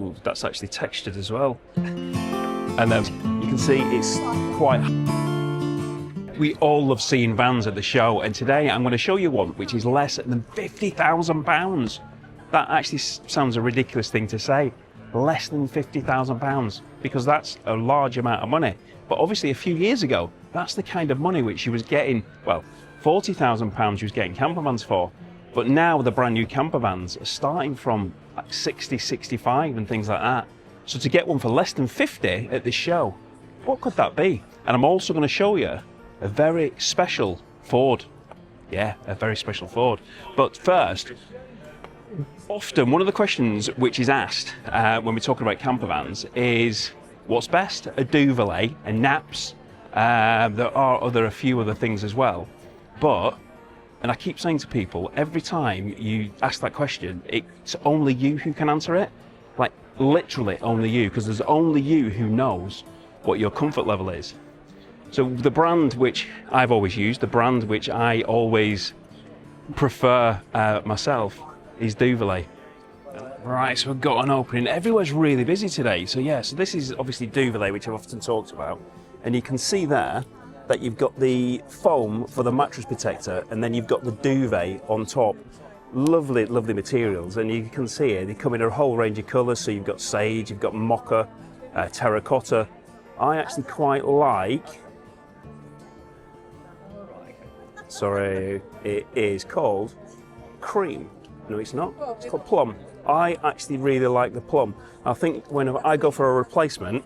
oh, that's actually textured as well. And then you can see it's quite... We all love seeing vans at the show, and today I'm going to show you one which is less than £50,000. That actually sounds a ridiculous thing to say, less than £50,000, because that's a large amount of money. But obviously a few years ago, that's the kind of money which she was getting, well, £40,000 she was getting campervans for. But now the brand new campervans are starting from like 60, 65 and things like that. So to get one for less than 50 at this show, what could that be? And I'm also going to show you a very special Ford. Yeah, a very special Ford. But first, often one of the questions which is asked when we're talking about campervans is, what's best? A Duvulay, a Naps. There are a few other things as well. But, and I keep saying to people, every time you ask that question, it's only you who can answer it. Like, literally only you, because there's only you who knows what your comfort level is. So the brand which I've always used, the brand which I always prefer myself, is Duvulay. Right, so we've got an opening. Everywhere's really busy today. So yeah, so this is obviously Duvulay, which I've often talked about. And you can see there that you've got the foam for the mattress protector, and then you've got the duvet on top. Lovely, lovely materials. And you can see it, they come in a whole range of colours. So you've got sage, you've got mocha, terracotta. I actually quite like... Sorry, it is called cream. No, it's not. It's called plum. I actually really like the plum. I think whenever I go for a replacement,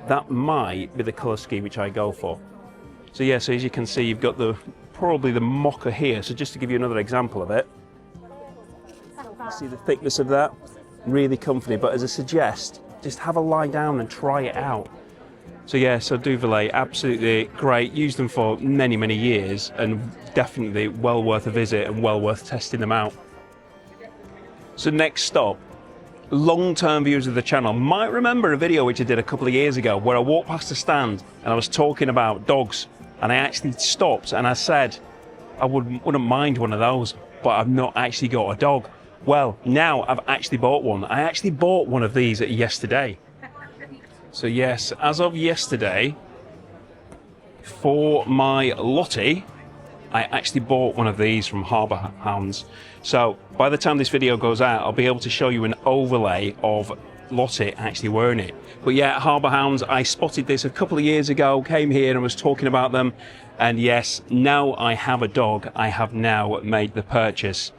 that might be the colour scheme which I go for. So yeah, so as you can see, you've got probably the mocha here. So just to give you another example of it, see the thickness of that? Really comfy. But as I suggest, just have a lie down and try it out. So yeah, so Duvulay, absolutely great. Used them for many, many years, and definitely well worth a visit and well worth testing them out. So next stop, long-term viewers of the channel might remember a video which I did a couple of years ago where I walked past a stand and I was talking about dogs, and I actually stopped and I said I wouldn't mind one of those, but I've not actually got a dog. Well, now I've actually bought one. I actually bought one of these yesterday. So yes, as of yesterday, for my Lottie, I actually bought one of these from Harbour Hounds. So by the time this video goes out, I'll be able to show you an overlay of Lottie actually wearing it. But yeah, Harbour Hounds, I spotted this a couple of years ago, came here and was talking about them. And yes, now I have a dog, I have now made the purchase.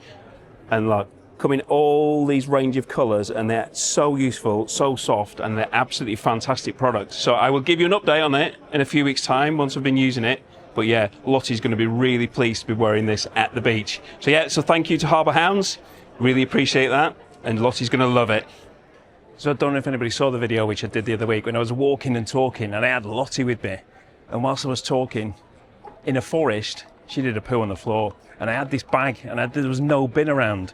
And look, come in all these range of colours, and they're so useful, so soft, and they're absolutely fantastic products. So I will give you an update on it in a few weeks' time once I've been using it. But yeah, Lottie's going to be really pleased to be wearing this at the beach. So yeah, so thank you to Harbour Hounds. Really appreciate that. And Lottie's going to love it. So I don't know if anybody saw the video which I did the other week when I was walking and talking, and I had Lottie with me. And whilst I was talking, in a forest, she did a poo on the floor. And I had this bag, and there was no bin around.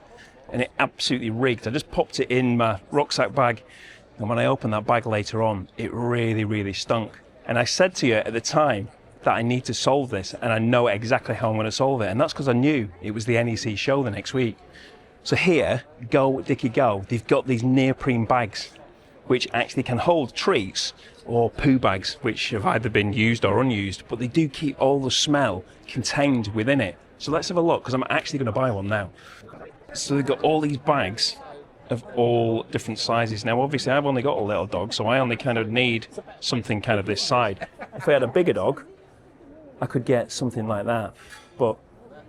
And it absolutely reeked. I just popped it in my rucksack bag. And when I opened that bag later on, it really, really stunk. And I said to you at the time that I need to solve this, and I know exactly how I'm going to solve it. And that's because I knew it was the NEC show the next week. So here, Go Dickie Go, they've got these neoprene bags, which actually can hold treats or poo bags, which have either been used or unused, but they do keep all the smell contained within it. So let's have a look, because I'm actually going to buy one now. So they've got all these bags of all different sizes. Now, obviously, I've only got a little dog, so I only kind of need something kind of this side. If I had a bigger dog, I could get something like that. But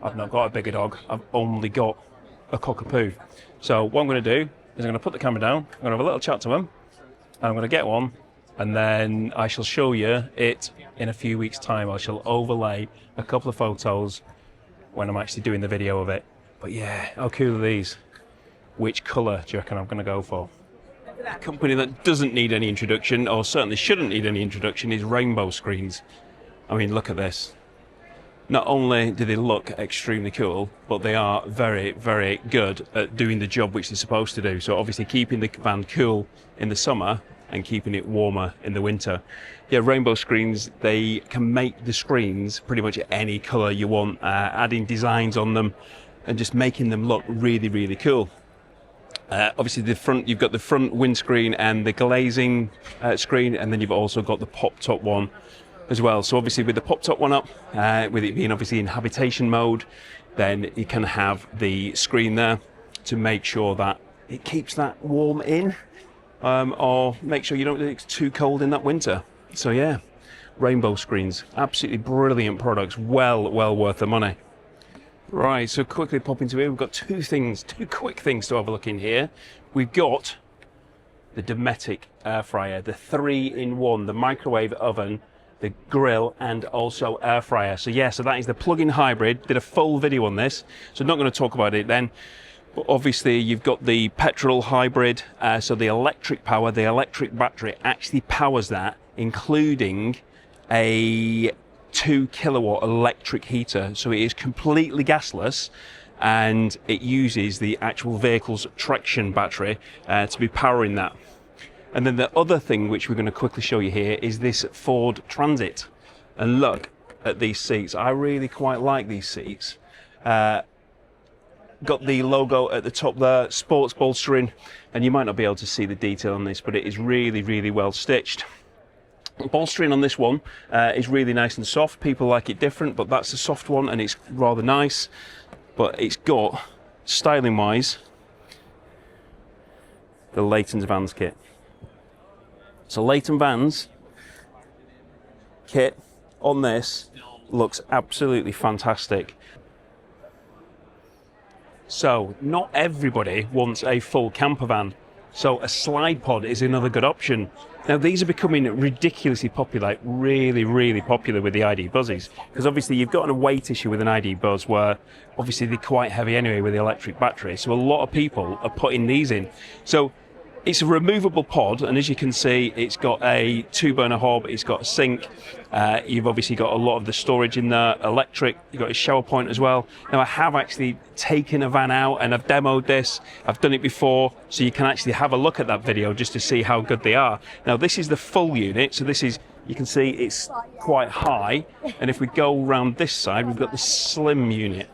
I've not got a bigger dog. I've only got a cockapoo. So what I'm going to do is I'm going to put the camera down. I'm going to have a little chat to him. I'm going to get one, and then I shall show you it in a few weeks' time. I shall overlay a couple of photos when I'm actually doing the video of it. But yeah, how cool are these? Which colour do you reckon I'm going to go for? A company that doesn't need any introduction, or certainly shouldn't need any introduction, is Rainbow Screens. I mean, look at this. Not only do they look extremely cool, but they are very, very good at doing the job which they're supposed to do. So obviously keeping the van cool in the summer and keeping it warmer in the winter. Yeah, Rainbow Screens, they can make the screens pretty much any colour you want, adding designs on them, and just making them look really, really cool. Obviously the front, you've got the front windscreen and the glazing screen, and then you've also got the pop-top one as well. So obviously with the pop-top one up, with it being obviously in habitation mode, then you can have the screen there to make sure that it keeps that warm in, or make sure you don't get too cold in that winter. So yeah, rainbow screens, absolutely brilliant products, well worth the money. Right, so quickly pop into here, we've got two quick things to have a look in here. We've got the Dometic air fryer, the 3-in-1, the microwave oven, the grill, and also air fryer. So yeah, so that is the plug-in hybrid. Did a full video on this, so not going to talk about it then. But obviously you've got the petrol hybrid, so the electric power, the electric battery actually powers that, including a 2 kilowatt electric heater. So it is completely gasless, and it uses the actual vehicle's traction battery to be powering that. And then the other thing which we're going to quickly show you here is this Ford Transit. And look at these seats. I really quite like these seats. Got the logo at the top there, sports bolstering, and you might not be able to see the detail on this, but it is really well stitched. Bolstering on this one is really nice and soft. People like it different, but that's the soft one, and it's rather nice. But it's got, styling wise, the Leighton's Vans kit. So Leighton Vans kit on this looks absolutely fantastic. So not everybody wants a full camper van, so a slide pod is another good option. Now these are becoming ridiculously popular, really popular with the ID Buzzies, because obviously you've got a weight issue with an ID Buzz where obviously they're quite heavy anyway with the electric battery, so a lot of people are putting these in. So it's a removable pod, and as you can see, it's got a 2-burner hob, it's got a sink, you've obviously got a lot of the storage in there, electric, you've got a shower point as well. Now I have actually taken a van out and I've demoed this, I've done it before, so you can actually have a look at that video just to see how good they are. Now this is the full unit, so this is, you can see it's quite high, and if we go around this side, we've got the slim unit.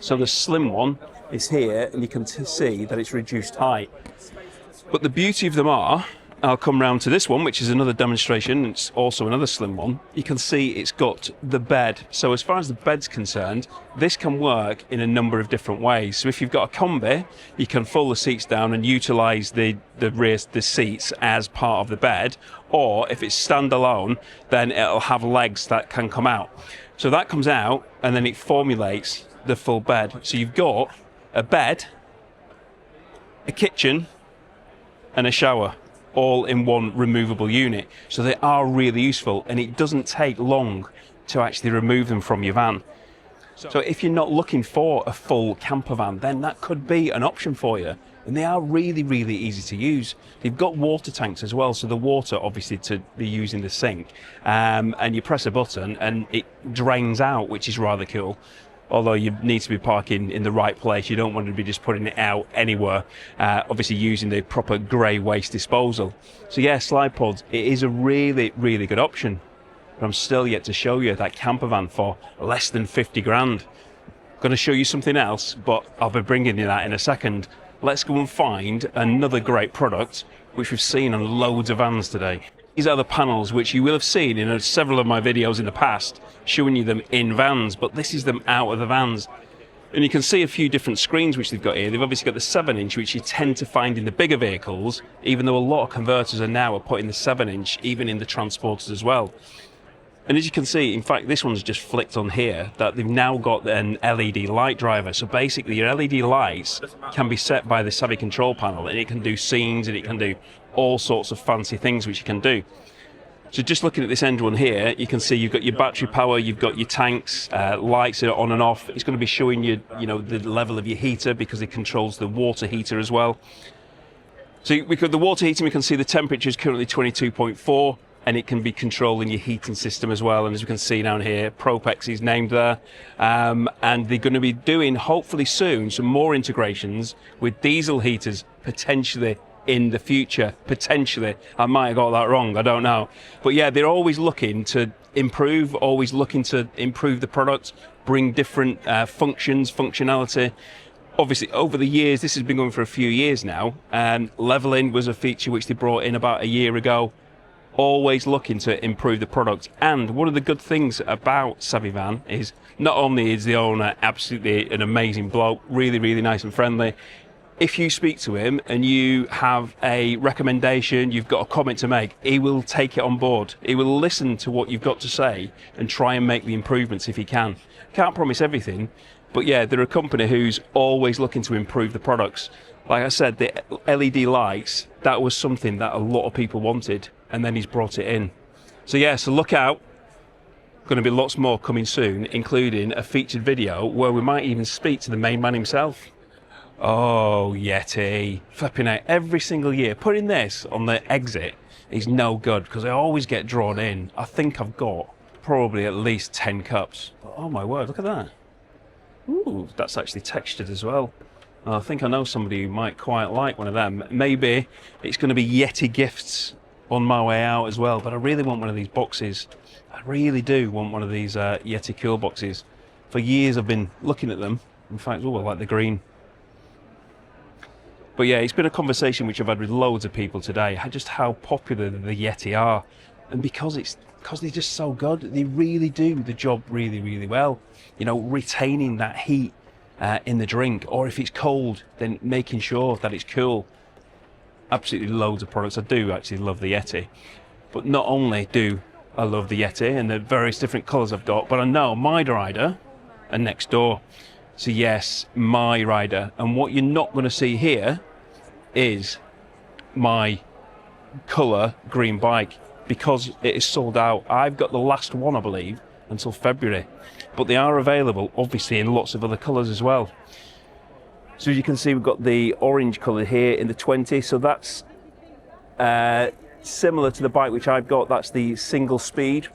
So the slim one is here, and you can see that it's reduced height. But the beauty of them are, I'll come round to this one, which is another demonstration. It's also another slim one. You can see it's got the bed. So as far as the bed's concerned, this can work in a number of different ways. So if you've got a combi, you can fold the seats down and utilise the seats as part of the bed. Or if it's standalone, then it'll have legs that can come out. So that comes out, and then it formulates the full bed. So you've got a bed, a kitchen, and a shower, all in one removable unit. So they are really useful, and it doesn't take long to actually remove them from your van. So if you're not looking for a full camper van, then that could be an option for you. And they are really easy to use. They've got water tanks as well, so the water obviously to be used in the sink, and you press a button and it drains out, which is rather cool. Although you need to be parking in the right place, you don't want to be just putting it out anywhere, obviously using the proper grey waste disposal. So yeah, slide pods, it is a really good option. But I'm still yet to show you that camper van for less than 50 grand. Going to show you something else, but I'll be bringing you that in a second. Let's go and find another great product, which we've seen on loads of vans today. These are the panels which you will have seen in several of my videos in the past, showing you them in vans, but this is them out of the vans. And you can see a few different screens which they've got here. They've obviously got the 7-inch, which you tend to find in the bigger vehicles, even though a lot of converters are now putting the 7-inch, even in the transporters as well. And as you can see, in fact, this one's just flicked on here, that they've now got an LED light driver. So basically your LED lights can be set by the Savvy control panel, and it can do scenes, and it can do all sorts of fancy things which you can do. So just looking at this end one here, you can see you've got your battery power, you've got your tanks, lights are on and off. It's going to be showing you, the level of your heater, because it controls the water heater as well. So we've got the water heating, we can see the temperature is currently 22.4. And it can be controlling your heating system as well. And as we can see down here, Propex is named there. And they're going to be doing, hopefully soon, some more integrations with diesel heaters, potentially in the future. Potentially. I might have got that wrong, I don't know. But yeah, they're always looking to improve, always looking to improve the product, bring different functionality, obviously over the years, this has been going for a few years now, and leveling was a feature which they brought in about a year ago. Always looking to improve the product. And one of the good things about Savvy Van is not only is the owner absolutely an amazing bloke, really, really nice and friendly. If you speak to him and you have a recommendation, you've got a comment to make, he will take it on board. He will listen to what you've got to say and try and make the improvements if he can. Can't promise everything, but yeah, they're a company who's always looking to improve the products. Like I said, the LED lights, that was something that a lot of people wanted, and then he's brought it in. So yeah, so look out. Going to be lots more coming soon, including a featured video where we might even speak to the main man himself. Oh, Yeti. Flipping out every single year. Putting this on the exit is no good because I always get drawn in. I think I've got probably at least 10 cups. Oh my word, look at that. Ooh, that's actually textured as well. I think I know somebody who might quite like one of them. Maybe it's going to be Yeti gifts on my way out as well, but I really want one of these boxes. I really do want one of these Yeti cool boxes. For years I've been looking at them. In fact, oh, I like the green. But yeah, it's been a conversation which I've had with loads of people today, just how popular the Yeti are. And because they're just so good, they really do the job really, really well. You know, retaining that heat in the drink, or if it's cold, then making sure that it's cool. Absolutely loads of products. I do actually love the Yeti. But not only do I love the Yeti and the various different colours I've got, but I know MiRider are next door. So yes, MiRider. And what you're not going to see here is my colour green bike, because it is sold out. I've got the last one, I believe, until February. But they are available, obviously, in lots of other colours as well. So as you can see, we've got the orange colour here in the 20. So that's similar to the bike which I've got. That's the single speed.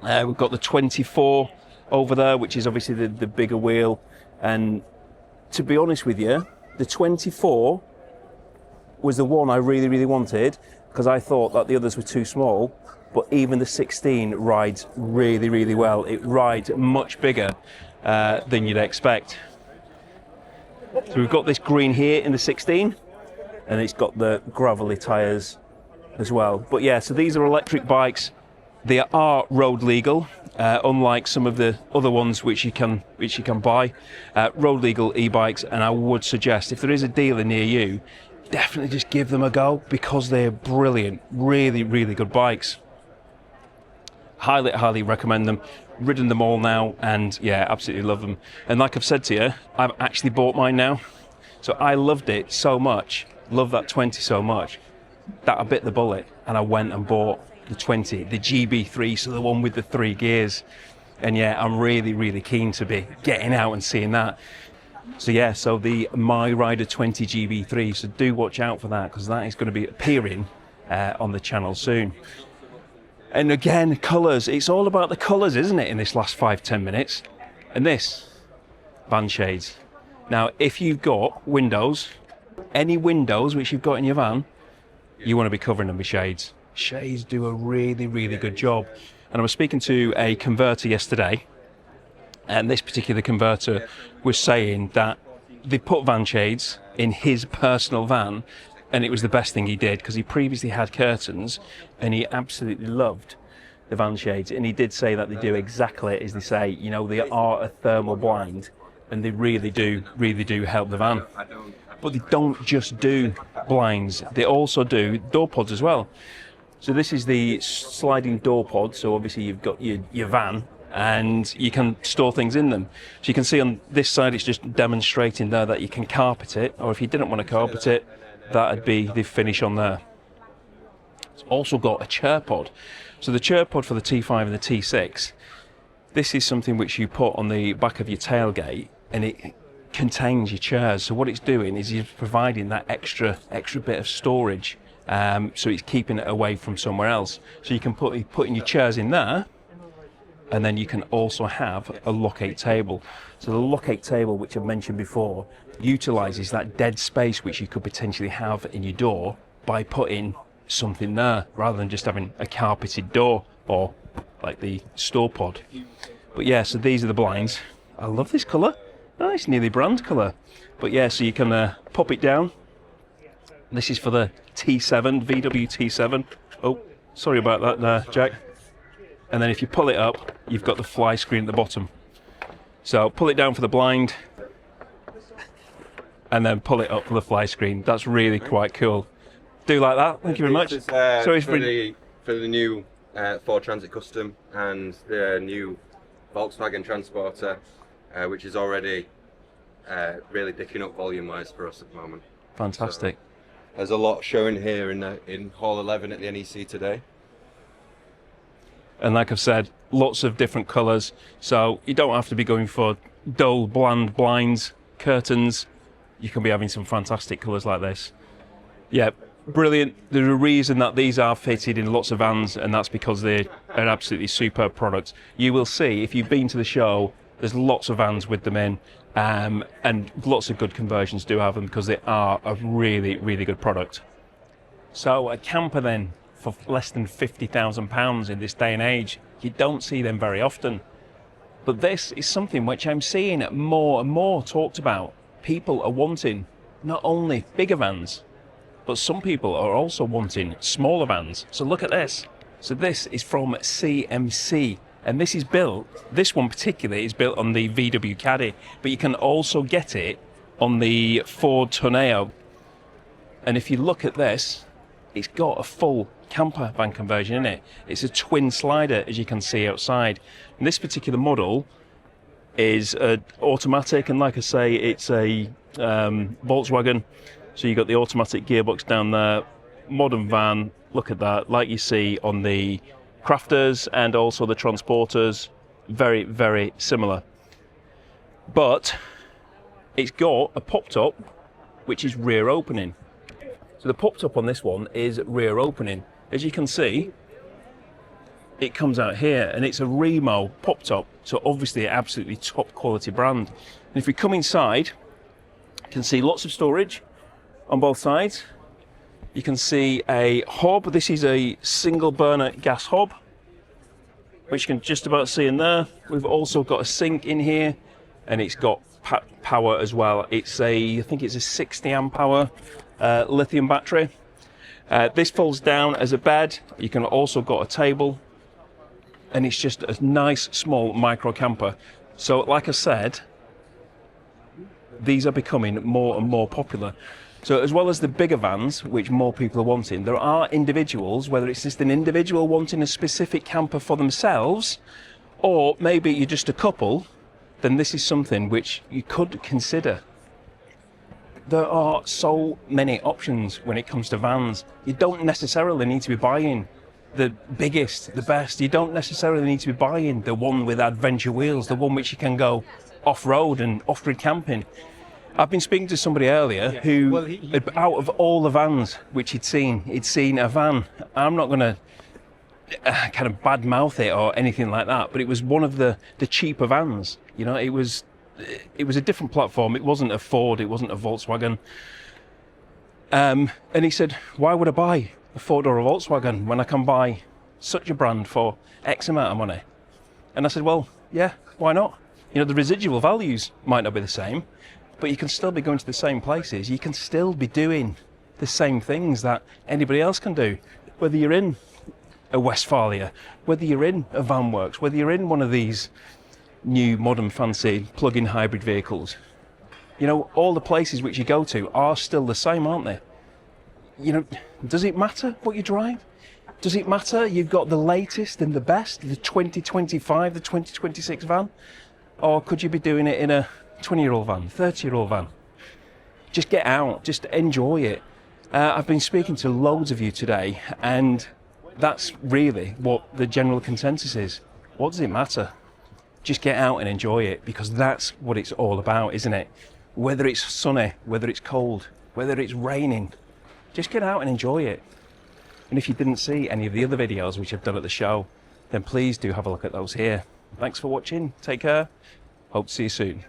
We've got the 24 over there, which is obviously the bigger wheel. And to be honest with you, the 24 was the one I really, really wanted, because I thought that the others were too small. But even the 16 rides really, really well. It rides much bigger than you'd expect. So we've got this green here in the 16, and it's got the gravelly tyres as well. But yeah, so these are electric bikes. They are road legal, unlike some of the other ones which you can buy. Road legal e-bikes, and I would suggest if there is a dealer near you, definitely just give them a go, because they're brilliant, really, really good bikes. Highly, highly recommend them. Ridden them all now, and yeah, absolutely love them. And like I've said to you, I've actually bought mine now. So I loved it so much, love that 20 so much, that I bit the bullet and I went and bought the 20, the GB3, so the one with the 3 gears. And yeah, I'm really, really keen to be getting out and seeing that. So yeah, so the MiRider 20 GB3, so do watch out for that, because that is going to be appearing on the channel soon. And again, colours. It's all about the colours, isn't it, in this last 5-10 minutes? And this, van shades. Now, if you've got windows, any windows which you've got in your van, you want to be covering them with shades. Shades do a really, really good job. And I was speaking to a converter yesterday, and this particular converter was saying that they put van shades in his personal van, and it was the best thing he did, because he previously had curtains and he absolutely loved the van shades. And he did say that they do exactly as they say. You know, they are a thermal blind, and they really do help the van. But they don't just do blinds, they also do door pods as well. So this is the sliding door pod. So obviously you've got your van, and you can store things in them. So you can see on this side it's just demonstrating there that you can carpet it, or if you didn't want to carpet it, that'd be the finish on there. It's also got a chair pod. So the chair pod for the T5 and the T6, this is something which you put on the back of your tailgate, and it contains your chairs. So what it's doing is it's providing that extra bit of storage, so it's keeping it away from somewhere else. So you can put in your chairs in there, and then you can also have a lockate table. So the lockate table, which I've mentioned before, utilises that dead space which you could potentially have in your door by putting something there, rather than just having a carpeted door or like the store pod. But yeah, so these are the blinds. I love this colour. Nice, nearly brand colour. But yeah, so you can pop it down. This is for the T7, VW T7. Oh, sorry about that there, Jack. And then if you pull it up, you've got the fly screen at the bottom. So pull it down for the blind, and then pull it up for the fly screen. That's really quite cool. Do like that. Thank you very much. Sorry for the new Ford Transit Custom and the new Volkswagen Transporter, which is already really picking up volume-wise for us at the moment. Fantastic. So, there's a lot showing here in Hall 11 at the NEC today. And like I've said, lots of different colours, so you don't have to be going for dull, bland blinds, curtains. You can be having some fantastic colours like this. Yeah, brilliant. There's a reason that these are fitted in lots of vans, and that's because they're an absolutely superb product. You will see, if you've been to the show, there's lots of vans with them in, and lots of good conversions do have them because they are a really, really good product. So a camper then, for less than £50,000 in this day and age, you don't see them very often. But this is something which I'm seeing more and more talked about. People are wanting not only bigger vans, but some people are also wanting smaller vans. So look at this. So this is from CMC, and this one particularly is built on the VW Caddy, but you can also get it on the Ford Tourneo. And if you look at this, it's got a full camper van conversion in it. It's a twin slider, as you can see outside. And this particular model is automatic, and like I say, it's a Volkswagen. So you've got the automatic gearbox down there, modern van. Look at that, like you see on the Crafters and also the Transporters, very, very similar. But it's got a pop-top, which is rear opening. So the pop-top on this one is rear opening. As you can see, it comes out here, and it's a Remo pop-top, so obviously an absolutely top quality brand. And if we come inside, you can see lots of storage on both sides. You can see a hob. This is a single burner gas hob, which you can just about see in there. We've also got a sink in here, and it's got power as well. It's I think it's a 60 amp hour lithium battery. This folds down as a bed. You can also got a table, and it's just a nice small micro camper. So like I said, these are becoming more and more popular. So as well as the bigger vans, which more people are wanting, there are individuals, whether it's just an individual wanting a specific camper for themselves, or maybe you're just a couple, then this is something which you could consider. There are so many options when it comes to vans. You don't necessarily need to be buying the biggest, the best. You don't necessarily need to be buying the one with adventure wheels, the one which you can go off-road and off-grid camping. I've been speaking to somebody earlier who, out of all the vans which he'd seen a van. I'm not going to kind of badmouth it or anything like that, but it was one of the cheaper vans. You know, it was a different platform. It wasn't a Ford, it wasn't a Volkswagen. And he said, why would I buy a Ford or a Volkswagen when I can buy such a brand for X amount of money? And I said, well, yeah, why not? You know, the residual values might not be the same, but you can still be going to the same places. You can still be doing the same things that anybody else can do. Whether you're in a Westphalia, whether you're in a VanWorks, whether you're in one of these new modern fancy plug-in hybrid vehicles. You know, all the places which you go to are still the same, aren't they? You know, does it matter what you drive? Does it matter you've got the latest and the best, the 2025, the 2026 van? Or could you be doing it in a 20-year-old van, 30-year-old van? Just get out, just enjoy it. I've been speaking to loads of you today, and that's really what the general consensus is. What does it matter? Just get out and enjoy it, because that's what it's all about, isn't it? Whether it's sunny, whether it's cold, whether it's raining, just get out and enjoy it. And if you didn't see any of the other videos which I've done at the show, then please do have a look at those here. Thanks for watching, take care, hope to see you soon.